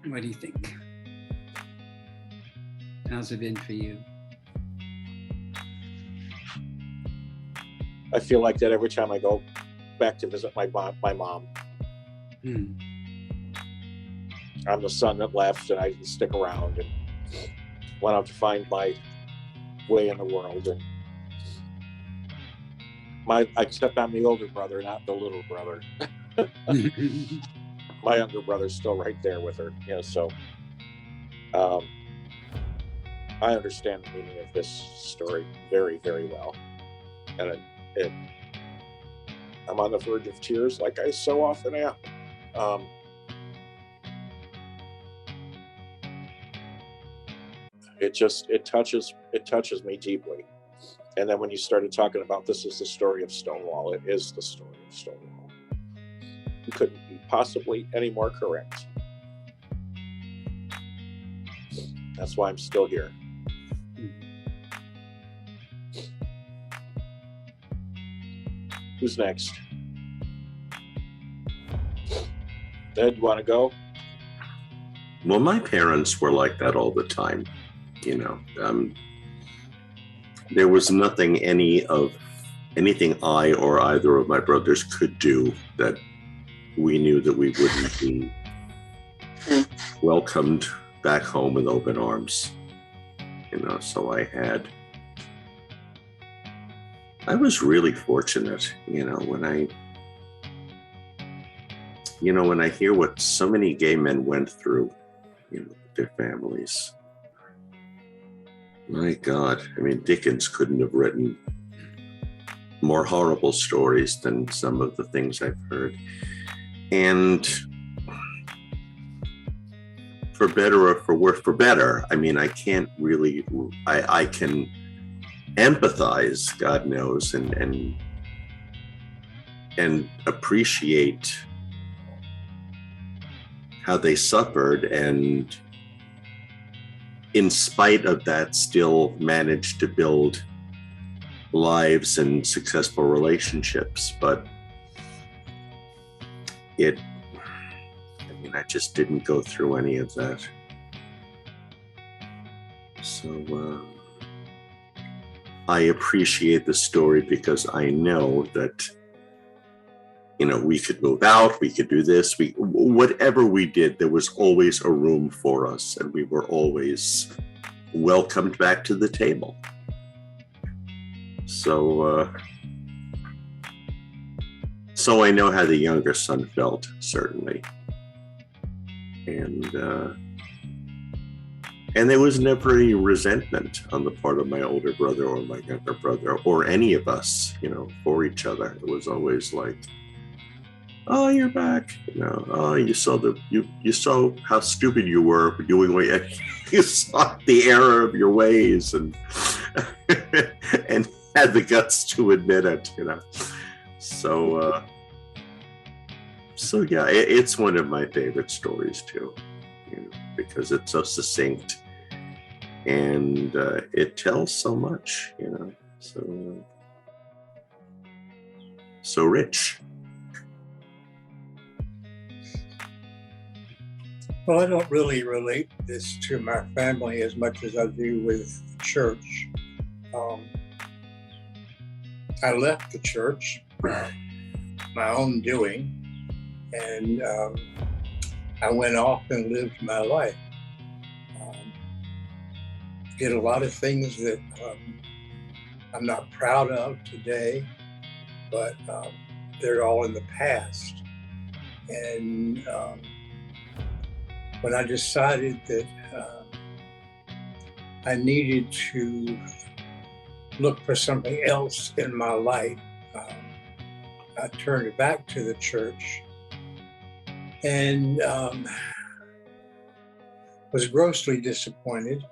What do you think? How's it been for you? I feel like that every time I go back to visit my mom. Hmm. I'm the son that left, and I can stick around and went out to find my way in the world. And except I'm the older brother, not the little brother. My younger brother's still right there with her. So I understand the meaning of this story very, very well. And I'm on the verge of tears, like I so often am. It touches me deeply. And then when you started talking about this is the story of Stonewall, it is the story of Stonewall. You couldn't be possibly any more correct. That's why I'm still here. Who's next? Ed, you want to go? Well, my parents were like that all the time. There was nothing anything I or either of my brothers could do that we knew that we wouldn't be welcomed back home with open arms. So I was really fortunate, when I hear what so many gay men went through, their families. My God, Dickens couldn't have written more horrible stories than some of the things I've heard. And for better or for worse, for better, I can't really, I can empathize, God knows, and appreciate how they suffered, and in spite of that still managed to build lives and successful relationships. But I just didn't go through any of that. So I appreciate the story because I know that we could move out, we could do this, whatever we did, there was always a room for us, and we were always welcomed back to the table. So I know how the younger son felt, certainly. And there was never any resentment on the part of my older brother or my younger brother or any of us, for each other. It was always like, oh, you're back. Oh, you saw how stupid you were doing what you saw the error of your ways, and and had the guts to admit it. So yeah, it's one of my favorite stories too, because it's so succinct and it tells so much, so rich. Well, I don't really relate this to my family as much as I do with the church. I left the church, my own doing, and I went off and lived my life. Did a lot of things that I'm not proud of today, but they're all in the past. And when I decided that I needed to look for something else in my life, I turned back to the church and was grossly disappointed.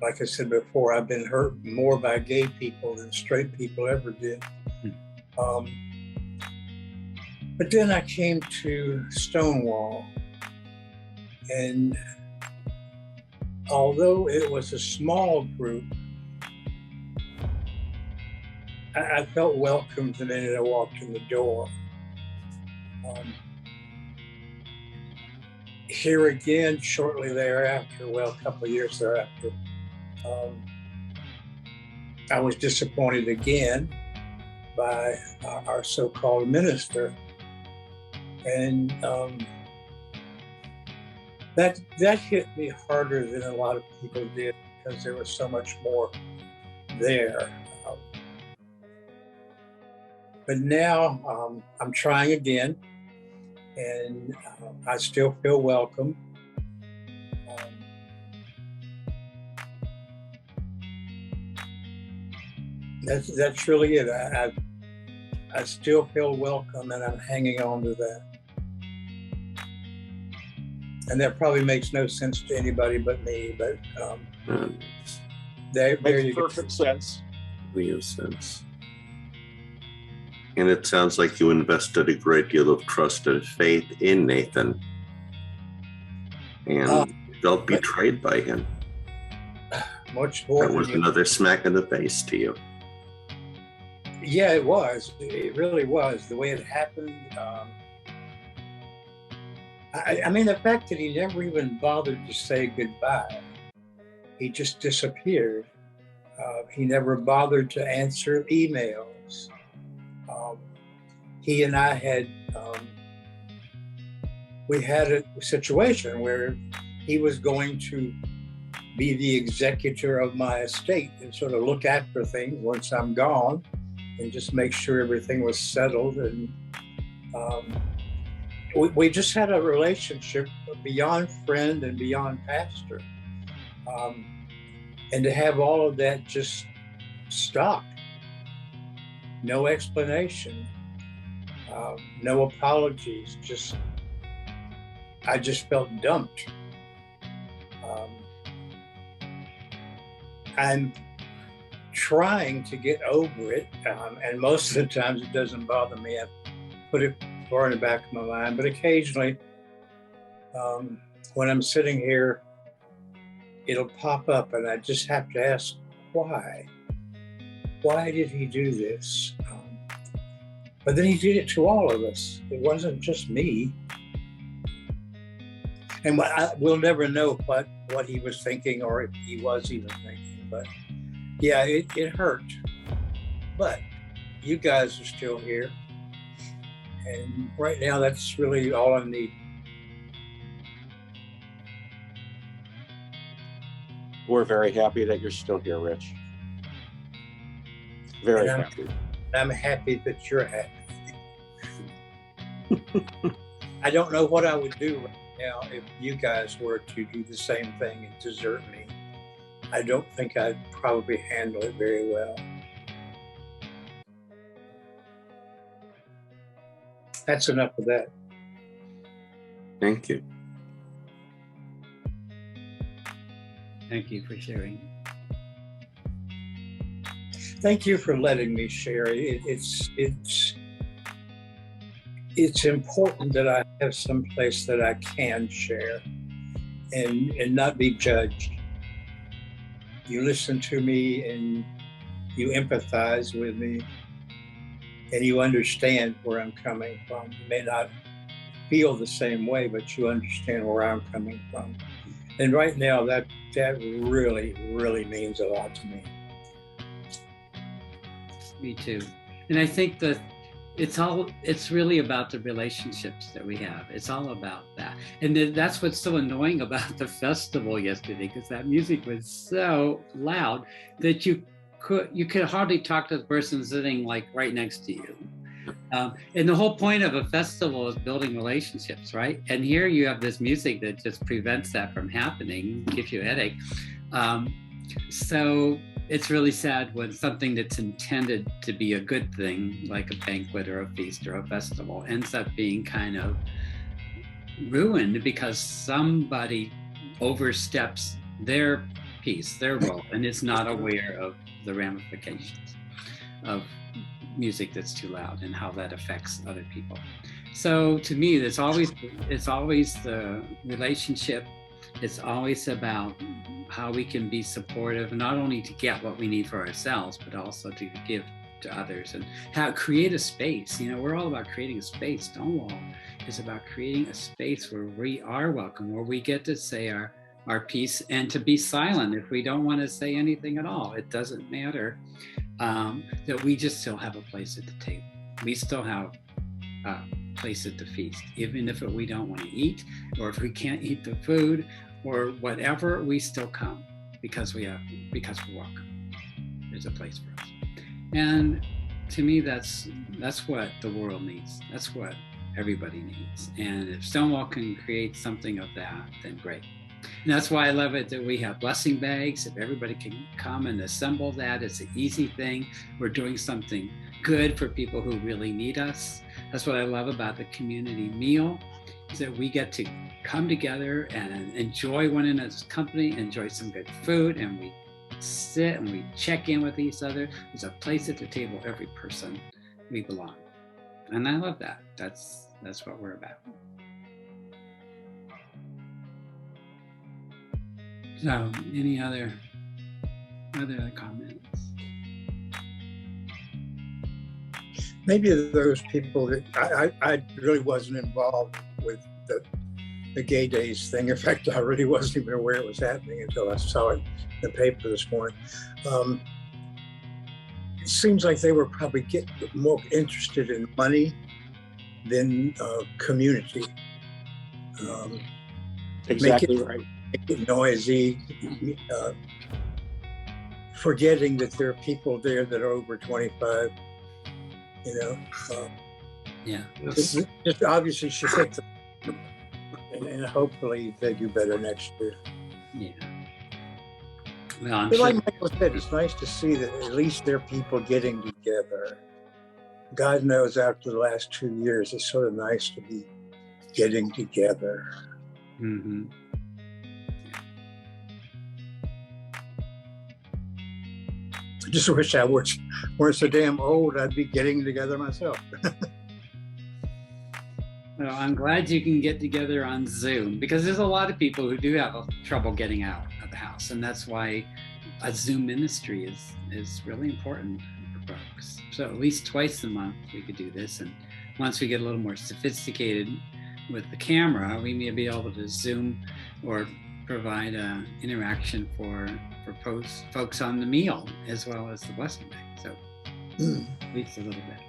Like I said before, I've been hurt more by gay people than straight people ever did. But then I came to Stonewall, and although it was a small group, I felt welcome the minute I walked in the door. here again shortly thereafter, well, a couple of years thereafter, I was disappointed again by our so-called minister. And that hit me harder than a lot of people did, because there was so much more there. But now I'm trying again, and I still feel welcome. That's really it. I still feel welcome, and I'm hanging on to that. And that probably makes no sense to anybody but me, but there you go. Makes perfect sense. Real sense. And it sounds like you invested a great deal of trust and faith in Nathan, and felt betrayed by him. Much more. That was another smack in the face to you. Yeah, it was. It really was. The way it happened. I mean, the fact that he never even bothered to say goodbye. He just disappeared. He never bothered to answer emails. He and I had, we had a situation where he was going to be the executor of my estate and sort of look after things once I'm gone, and just make sure everything was settled. And we just had a relationship beyond friend and beyond pastor. And to have all of that just stop, no explanation, no apologies, I just felt dumped. I'm trying to get over it, and most of the times it doesn't bother me. I put it far in the back of my mind, but occasionally when I'm sitting here, it'll pop up, and I just have to ask, why? Why did he do this? But then he did it to all of us. It wasn't just me. And we'll never know what he was thinking, or if he was even thinking. But yeah, it hurt. But you guys are still here. And right now, that's really all I need. We're very happy that you're still here, Rich. Very happy. I'm happy that you're happy. I don't know what I would do right now if you guys were to do the same thing and desert me. I don't think I'd probably handle it very well. That's enough of that. Thank you. Thank you for sharing. Thank you for letting me share. It's important that I have some place that I can share and not be judged. You listen to me and you empathize with me, and you understand where I'm coming from. You may not feel the same way, but you understand where I'm coming from. And right now, that really, really means a lot to me. Me too. And I think that it's really about the relationships that we have. It's all about that. And that's what's so annoying about the festival yesterday, because that music was so loud that you could hardly talk to the person sitting like right next to you. And the whole point of a festival is building relationships, right? And here you have this music that just prevents that from happening, gives you a headache. So it's really sad when something that's intended to be a good thing, like a banquet or a feast or a festival, ends up being kind of ruined because somebody oversteps their piece, their role, and is not aware of the ramifications of music that's too loud and how that affects other people. So to me, it's always the relationship. It's always about how we can be supportive, not only to get what we need for ourselves, but also to give to others, and how create a space. You know, we're all about creating a space. Stonewall is about creating a space where we are welcome, where we get to say our piece and to be silent if we don't want to say anything at all. It doesn't matter, that we just still have a place at the table. We still have a place at the feast, even if we don't want to eat, or if we can't eat the food or whatever, we still come because we're welcome. There's a place for us. And to me, that's what the world needs. That's what everybody needs. And if Stonewall can create something of that, then great. And that's why I love it that we have blessing bags. If everybody can come and assemble that, it's an easy thing. We're doing something good for people who really need us. That's what I love about the community meal, is that we get to come together and enjoy one another's company, enjoy some good food, and we sit and we check in with each other. There's a place at the table, every person, we belong. And I love that. That's what we're about. So, any other comments? Maybe those people that I really wasn't involved with the gay days thing. In fact, I really wasn't even aware it was happening until I saw it in the paper this morning. It seems like they were probably getting more interested in money than community. Exactly right. Make it noisy, forgetting that there are people there that are over 25. You know, Yeah. just obviously should pick them, and hopefully they do better next year. Yeah. Well, I'm But sure. like Michael said, it's nice to see that at least there are people getting together. God knows after the last 2 years, it's sort of nice to be getting together. Mm-hmm. I just wish I weren't so damn old, I'd be getting together myself. Well, I'm glad you can get together on Zoom, because there's a lot of people who do have trouble getting out of the house, and that's why a Zoom ministry is really important for folks. So at least twice a month we could do this, and once we get a little more sophisticated with the camera, we may be able to Zoom or provide interaction for folks on the meal as well as the blessing bag. So at least a little bit.